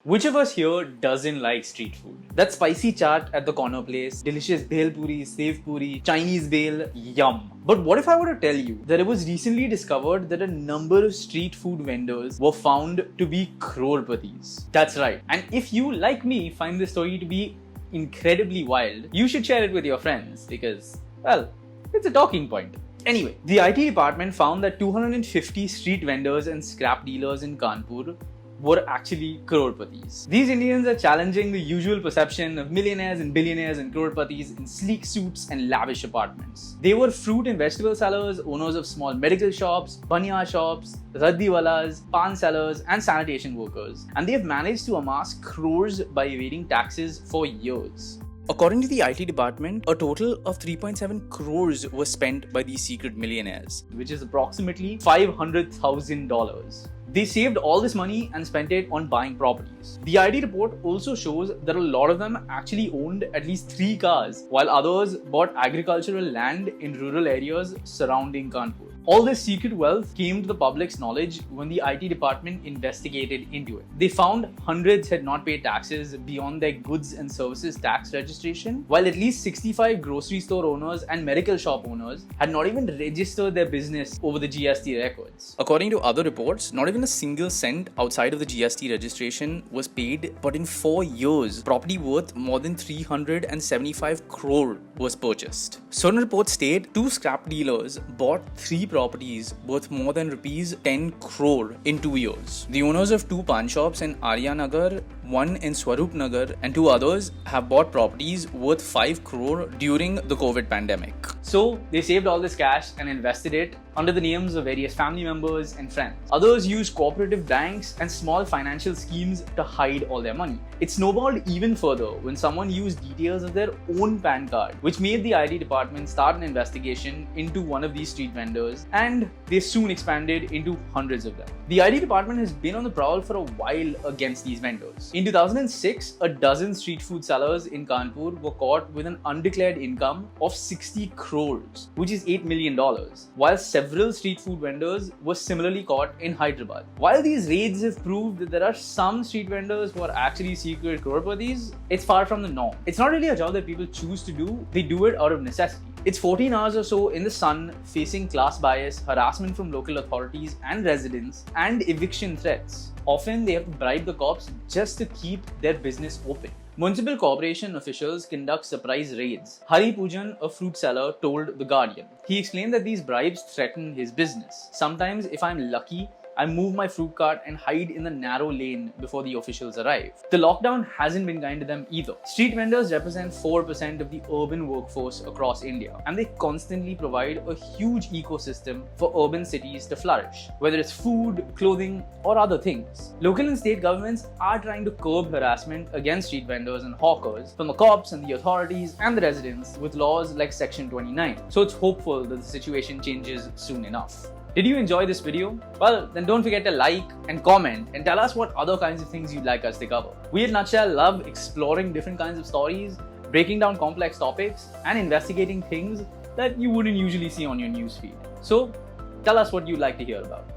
Which of us here doesn't like street food? That spicy chaat at the corner place, delicious bhel puri, sev puri, Chinese bhel, yum. But what if I were to tell you that it was recently discovered that a number of street food vendors were found to be crorepatis? That's right. And if you, like me, find this story to be incredibly wild, you should share it with your friends because, well, it's a talking point. Anyway, the IT department found that 250 street vendors and scrap dealers in Kanpur were actually crorepatis. These Indians are challenging the usual perception of millionaires and billionaires and crorepatis in sleek suits and lavish apartments. They were fruit and vegetable sellers, owners of small medical shops, banya shops, raddiwalas, pan sellers, and sanitation workers. And they have managed to amass crores by evading taxes for years. According to the IT department, a total of 3.7 crores was spent by these secret millionaires, which is approximately $500,000. They saved all this money and spent it on buying properties. The IT report also shows that a lot of them actually owned at least 3 cars, while others bought agricultural land in rural areas surrounding Kanpur. All this secret wealth came to the public's knowledge when the IT department investigated into it. They found hundreds had not paid taxes beyond their goods and services tax registration, while at least 65 grocery store owners and medical shop owners had not even registered their business over the GST records. According to other reports, not even a single cent outside of the GST registration was paid, but in 4 years, property worth more than 375 crore was purchased. Certain reports state 2 scrap dealers bought 3 properties worth more than rupees 10 crore in 2 years. The owners of 2 pan shops in Aryanagar, 1 in Swarup Nagar, and 2 others have bought properties worth 5 crore during the COVID pandemic. So they saved all this cash and invested it under the names of various family members and friends. Others used cooperative banks and small financial schemes to hide all their money. It snowballed even further when someone used details of their own PAN card, which made the IT department start an investigation into one of these street vendors, and they soon expanded into hundreds of them. The IT department has been on the prowl for a while against these vendors. In 2006, a dozen street food sellers in Kanpur were caught with an undeclared income of 60 crores, which is $8 million, while several street food vendors were similarly caught in Hyderabad. While these raids have proved that there are some street vendors who are actually secret crorepatis, it's far from the norm. It's not really a job that people choose to do, they do it out of necessity. It's 14 hours or so in the sun, facing class bias, harassment from local authorities and residents, and eviction threats. Often they have to bribe the cops just to keep their business open. Municipal corporation officials conduct surprise raids. Hari Pujan, a fruit seller, told The Guardian. He explained that these bribes threaten his business. Sometimes, if I'm lucky, I move my fruit cart and hide in the narrow lane before the officials arrive. The lockdown hasn't been kind to them either. Street vendors represent 4% of the urban workforce across India, and they constantly provide a huge ecosystem for urban cities to flourish, whether it's food, clothing, or other things. Local and state governments are trying to curb harassment against street vendors and hawkers from the cops and the authorities and the residents with laws like Section 29. So it's hopeful that the situation changes soon enough. Did you enjoy this video? Well, then don't forget to like and comment and tell us what other kinds of things you'd like us to cover. We at Nutshell love exploring different kinds of stories, breaking down complex topics, and investigating things that you wouldn't usually see on your newsfeed. So, tell us what you'd like to hear about.